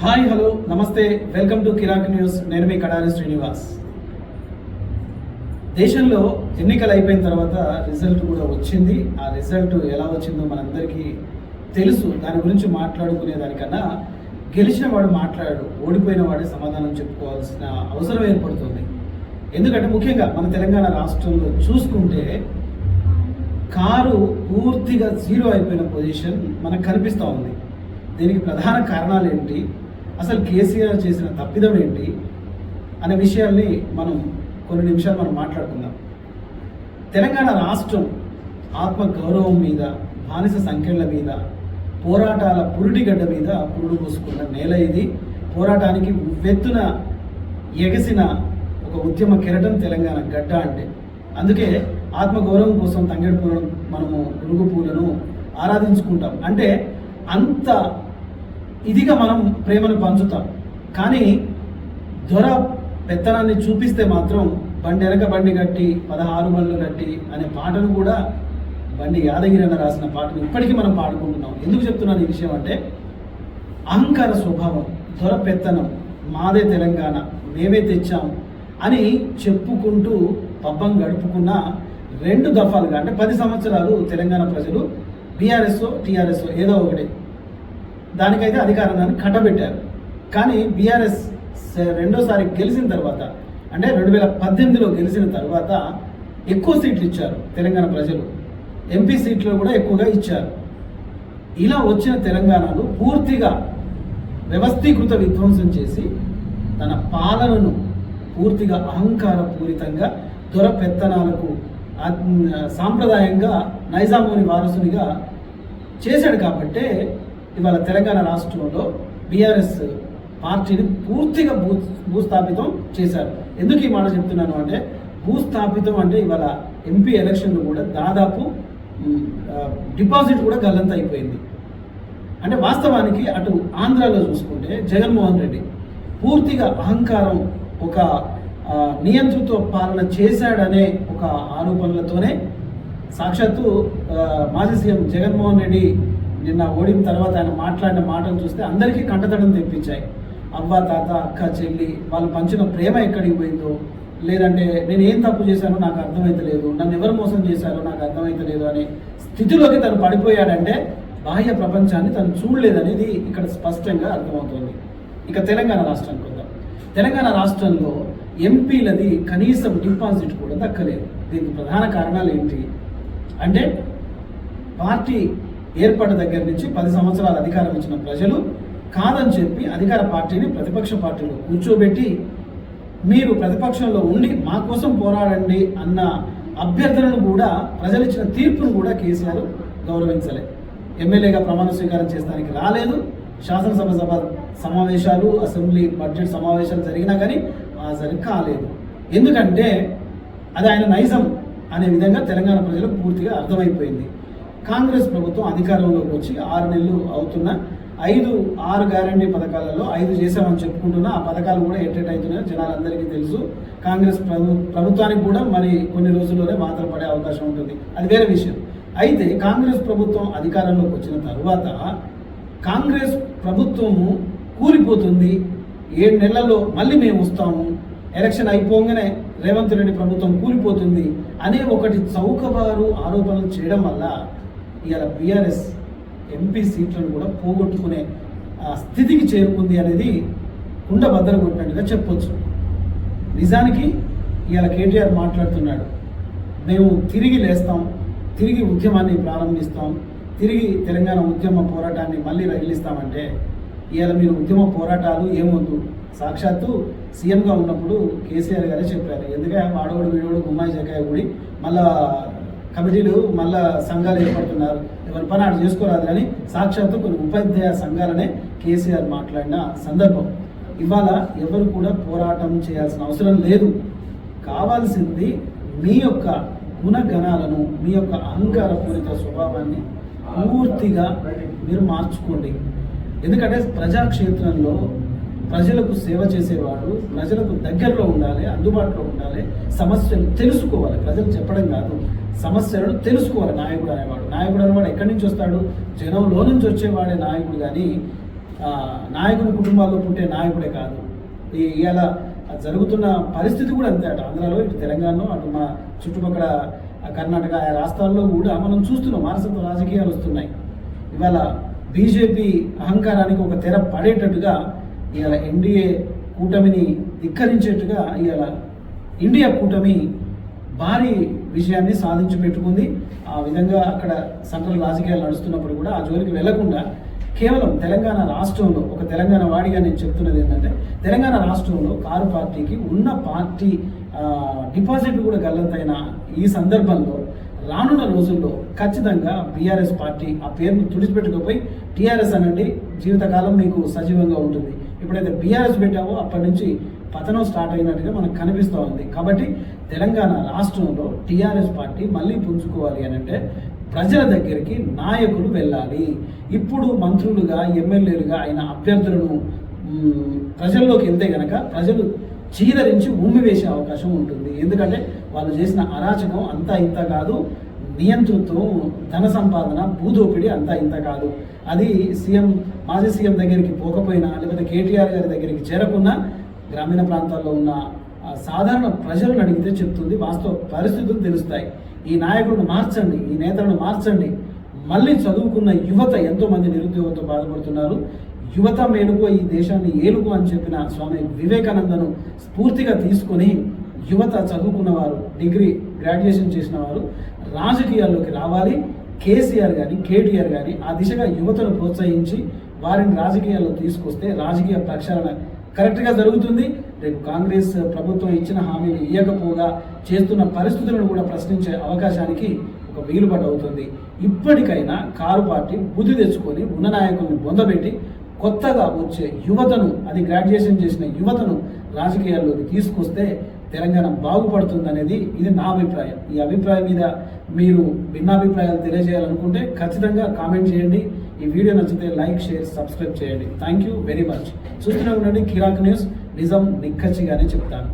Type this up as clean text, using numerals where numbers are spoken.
Hi hello నమస్తే, welcome to Kirik news. నేను మీ కడారి శ్రీనివాస్. దేశంలో ఎన్నికలు అయిపోయిన తర్వాత రిజల్ట్ కూడా వచ్చింది. ఆ రిజల్ట్ ఎలా వచ్చిందో మనందరికీ తెలుసు. దాని గురించి మాట్లాడుకునే దానికన్నా గెలిచిన వాడు మాట్లాడాడు, ఓడిపోయిన వాడే సమాధానం చెప్పుకోవాల్సిన అవసరం ఏర్పడుతుంది. ఎందుకంటే ముఖ్యంగా మన తెలంగాణ రాష్ట్రంలో చూసుకుంటే కారు పూర్తిగా జీరో అయిపోయిన పొజిషన్ మనకు కనిపిస్తూ ఉంది. దీనికి ప్రధాన కారణాలు ఏంటి, అసలు కేసీఆర్ చేసిన తప్పిదం ఏంటి అనే విషయాల్ని మనం కొన్ని నిమిషాలు మనం మాట్లాడుకుందాం. తెలంగాణ రాష్ట్రం ఆత్మ గౌరవం మీద, బానిస సంఖ్యల మీద, పోరాటాల పురిటిగడ్డ మీద పురుడు పోసుకున్న నేల ఇది. పోరాటానికి వెత్తున ఎగసిన ఒక ఉద్యమ కెరటం తెలంగాణ గడ్డ అంటే. అందుకే ఆత్మగౌరవం కోసం తంగేడు పూలను, మనము పురుగు పూలను ఆరాధించుకుంటాం. అంటే అంత ఇదిగా మనం ప్రేమను పంచుతాం. కానీ దొర పెత్తనాన్ని చూపిస్తే మాత్రం బండి వెనక బండి కట్టి 16 బండ్లు కట్టి అనే పాటను కూడా బండి యాదగిరి అన్న రాసిన పాటను ఇప్పటికీ మనం పాడుకుంటున్నాం. ఎందుకు చెప్తున్నాను ఈ విషయం అంటే, అహంకార స్వభావం, దొర పెత్తనం, మాదే తెలంగాణ, మేమే తెచ్చాం అని చెప్పుకుంటూ పబ్బం గడుపుకున్న 2 దఫాలుగా అంటే 10 సంవత్సరాలు తెలంగాణ ప్రజలు బీఆర్ఎస్ టీఆర్ఎస్ ఏదో ఒకటి దానికైతే అధికారాన్ని కట్టబెట్టారు. కానీ బీఆర్ఎస్ రెండోసారి గెలిచిన తర్వాత అంటే 2018లో గెలిచిన తర్వాత ఎక్కువ సీట్లు ఇచ్చారు తెలంగాణ ప్రజలు. ఎంపీ సీట్లు కూడా ఎక్కువగా ఇచ్చారు. ఇలా వచ్చిన తెలంగాణలో పూర్తిగా వ్యవస్థీకృత విధ్వంసం చేసి తన పాలనను పూర్తిగా అహంకార పూరితంగా దొర పెత్తనాలకు సాంప్రదాయంగా నైజాముని వారసునిగా చేశాడు. కాబట్టే ఇవాళ తెలంగాణ రాష్ట్రంలో బీఆర్ఎస్ పార్టీని పూర్తిగా భూస్థాపితం చేశారు. ఎందుకు ఈ మాట చెప్తున్నాను అంటే, భూస్థాపితం అంటే ఇవాళ ఎంపీ ఎలక్షన్లు కూడా దాదాపు డిపాజిట్ కూడా గల్లంత అయిపోయింది. అంటే వాస్తవానికి అటు ఆంధ్రాలో చూసుకుంటే జగన్మోహన్ రెడ్డి పూర్తిగా అహంకారం, ఒక నియంతృత్వ పాలన చేశాడనే ఒక ఆరోపణలతోనే సాక్షాత్తు మాజీ సీఎం జగన్మోహన్ రెడ్డి నిన్న ఓడిన తర్వాత ఆయన మాట్లాడిన మాటలు చూస్తే అందరికీ కంటతడం తెప్పించాయి. అవ్వ, తాత, అక్క, చెల్లి వాళ్ళు పంచిన ప్రేమ ఎక్కడికి పోయిందో, లేదంటే నేను ఏం తప్పు చేశానో నాకు అర్థమైతలేదు, నన్ను ఎవరు మోసం చేశారో నాకు అర్థమైతలేదు అనే స్థితిలోకి తను పడిపోయాడంటే బాహ్య ప్రపంచాన్ని తను చూడలేదనేది ఇక్కడ స్పష్టంగా అర్థమవుతుంది. ఇక తెలంగాణ రాష్ట్రానికి వద్దాం. తెలంగాణ రాష్ట్రంలో ఎంపీలది కనీసం డిపాజిట్ కూడా దక్కలేదు. దీనికి ప్రధాన కారణాలు ఏంటి అంటే, పార్టీ ఏర్పడిన దగ్గర నుంచి 10 సంవత్సరాలు అధికారం ఇచ్చిన ప్రజలు కాదని చెప్పి అధికార పార్టీని ప్రతిపక్ష పార్టీలో కూర్చోబెట్టి, మీరు ప్రతిపక్షంలో ఉండి మా కోసం పోరాడండి అన్న అభ్యర్థనను కూడా, ప్రజలు ఇచ్చిన తీర్పును కూడా కేసీఆర్ గౌరవించలే. ఎమ్మెల్యేగా ప్రమాణ స్వీకారం చేస్తానికి రాలేదు. శాసనసభ సమావేశాలు, అసెంబ్లీ బడ్జెట్ సమావేశాలు జరిగినా కానీ హాజరు కాలేదు. ఎందుకంటే అది ఆయన నైజం అనే విధంగా తెలంగాణ ప్రజలకు పూర్తిగా అర్థమైపోయింది. కాంగ్రెస్ ప్రభుత్వం అధికారంలోకి వచ్చి 6 నెలలు అవుతున్న 6 గ్యారంటీ పథకాలలో 5 చేశామని చెప్పుకుంటున్నా. ఆ పథకాలు కూడా అవుతున్నాయో జనాలందరికీ తెలుసు. కాంగ్రెస్ ప్రభుత్వానికి కూడా మరి కొన్ని రోజుల్లోనే మాత్రం పడే అవకాశం ఉంటుంది, అది వేరే విషయం. అయితే కాంగ్రెస్ ప్రభుత్వం అధికారంలోకి వచ్చిన తర్వాత కాంగ్రెస్ ప్రభుత్వము కూలిపోతుంది, 7 నెలల్లో మళ్ళీ మేము వస్తాము, ఎలక్షన్ అయిపోగానే రేవంత్ రెడ్డి ప్రభుత్వం కూలిపోతుంది అనే ఒకటి చౌకబారు ఆరోపణలు చేయడం వల్ల ఇవాళ బీఆర్ఎస్ ఎంపీ సీట్లను కూడా పోగొట్టుకునే స్థితికి చేరుకుంది అనేది కుండ బద్దలు కొట్టినట్టుగా చెప్పొచ్చు. నిజానికి ఇవాళ కేటీఆర్ మాట్లాడుతున్నాడు, మేము తిరిగి లేస్తాం, తిరిగి ఉద్యమాన్ని ప్రారంభిస్తాం, తిరిగి తెలంగాణ ఉద్యమ పోరాటాన్ని మళ్ళీ రగిలిస్తామంటే, ఇవాళ మీరు ఉద్యమ పోరాటాలు ఏమొద్దు, సాక్షాత్తు సీఎంగా ఉన్నప్పుడు కేసీఆర్ గారే చెప్పారు, ఎందుకంటే వాడోడు వీడోడు గుమ్మాయి జకాయ కూడి మళ్ళా కమిటీలు మళ్ళా సంఘాలు ఏర్పడుతున్నారు, ఎవరి పని ఆడు చేసుకోరాదు అని సాక్షాత్తు కొన్ని ఉపాధ్యాయ సంఘాలనే కేసీఆర్ మాట్లాడిన సందర్భం. ఇవాళ ఎవరు కూడా పోరాటం చేయాల్సిన అవసరం లేదు. కావాల్సింది మీ యొక్క గుణగణాలను, మీ యొక్క అహంకారపూరిత స్వభావాన్ని పూర్తిగా మీరు మార్చుకోండి. ఎందుకంటే ప్రజాక్షేత్రంలో ప్రజలకు సేవ చేసేవాడు ప్రజలకు దగ్గరలో ఉండాలి, అందుబాటులో ఉండాలి, సమస్యలు తెలుసుకోవాలి. ప్రజలు చెప్పడం కాదు, సమస్యలను తెలుసుకోవాలి. నాయకుడు అనేవాడు ఎక్కడి నుంచి వస్తాడు? జనంలో నుంచి వచ్చేవాడే నాయకుడు. కానీ నాయకుని కుటుంబాల్లో పుట్టే నాయకుడే కాదు. ఇలా జరుగుతున్న పరిస్థితి కూడా అంతే. అటు ఆంధ్రాలో, ఇటు తెలంగాణలో, అటు మన చుట్టుపక్కల కర్ణాటక ఆ రాష్ట్రాల్లో కూడా మనం చూస్తున్నాం వారసత్వ రాజకీయాలు వస్తున్నాయి. ఇవాళ బీజేపీ అహంకారానికి ఒక తెర పడేటట్టుగా ఇవాళ ఎన్డీఏ కూటమిని ధిక్కరించేట్టుగా ఇవాళ ఇండియా కూటమి భారీ విజయాన్ని సాధించి పెట్టుకుంది. ఆ విధంగా అక్కడ సెంట్రల్ రాజకీయాలు నడుస్తున్నప్పుడు కూడా ఆ జోలికి వెళ్లకుండా కేవలం తెలంగాణ రాష్ట్రంలో, ఒక తెలంగాణ వాడిగా నేను చెప్తున్నది ఏంటంటే, తెలంగాణ రాష్ట్రంలో కారు పార్టీకి ఉన్న పార్టీ డిపాజిట్ కూడా గల్లంతైన ఈ సందర్భంలో రానున్న రోజుల్లో ఖచ్చితంగా బీఆర్ఎస్ పార్టీ ఆ పేరును తుడిచిపెట్టుకుపోయి టీఆర్ఎస్ అనండి, జీవితకాలం మీకు సజీవంగా ఉంటుంది. ఎప్పుడైతే బీఆర్ఎస్ పెట్టావో అప్పటి నుంచి పతనం స్టార్ట్ అయినట్టుగా మనకు కనిపిస్తూ ఉంది. కాబట్టి తెలంగాణ రాష్ట్రంలో టీఆర్ఎస్ పార్టీ మళ్ళీ పుంజుకోవాలి అని అంటే ప్రజల దగ్గరికి నాయకులు వెళ్ళాలి. ఇప్పుడు మంత్రులుగా, ఎమ్మెల్యేలుగా అయిన అభ్యర్థులను ప్రజల్లోకి వెళ్తే కనుక ప్రజలు చీదరించి ఉమ్మివేసే అవకాశం ఉంటుంది. ఎందుకంటే వాళ్ళు చేసిన అరాచకం అంతా ఇంత కాదు, నియంతృత్వం, ధన సంపాదన, భూదోపిడి అంతా ఇంత కాదు. అది మాజీ సీఎం దగ్గరికి పోకపోయినా, లేకపోతే కేటీఆర్ గారి దగ్గరికి చేరకున్నా గ్రామీణ ప్రాంతాల్లో ఉన్న సాధారణ ప్రజలను అడిగితే చెప్తుంది, వాస్తవ పరిస్థితులు తెలుస్తాయి. ఈ నాయకులను మార్చండి, ఈ నేతలను మార్చండి. మళ్ళీ చదువుకున్న యువత ఎంతోమంది నిరుద్యోగంతో బాధపడుతున్నారు. యువత మేలుకో ఈ దేశాన్ని ఏలుకో అని చెప్పిన స్వామి వివేకానందను స్ఫూర్తిగా తీసుకొని యువత చదువుకున్న వారు, డిగ్రీ గ్రాడ్యుయేషన్ చేసిన వారు రాజకీయాల్లోకి రావాలి. కేసీఆర్ కానీ కేటీఆర్ కానీ ఆ దిశగా యువతను ప్రోత్సహించి వారిని రాజకీయాల్లో తీసుకొస్తే రాజకీయ ప్రక్షాళన కరెక్ట్గా జరుగుతుంది. రేపు కాంగ్రెస్ ప్రభుత్వం ఇచ్చిన హామీలు ఇవ్వకపోగా చేస్తున్న పరిస్థితులను కూడా ప్రశ్నించే అవకాశానికి ఒక వీలుబాటు అవుతుంది. ఇప్పటికైనా కారు పార్టీ బుద్ధి తెచ్చుకొని ఉన్న నాయకుల్ని బొందబెట్టి కొత్తగా వచ్చే యువతను, అది గ్రాడ్యుయేషన్ చేసిన యువతను రాజకీయాల్లోకి తీసుకొస్తే తెలంగాణ బాగుపడుతుంది అనేది ఇది నా అభిప్రాయం. ఈ అభిప్రాయం మీద మీరు భిన్నాభిప్రాయాలు తెలియజేయాలనుకుంటే ఖచ్చితంగా కామెంట్ చేయండి. ఈ వీడియో నచ్చితే లైక్, షేర్, సబ్స్క్రైబ్ చేయండి. Thank you very much. చూస్తూనే ఉండండి కిరాక్ న్యూస్. నిజం నిక్కచ్చిగానే చెప్తాను.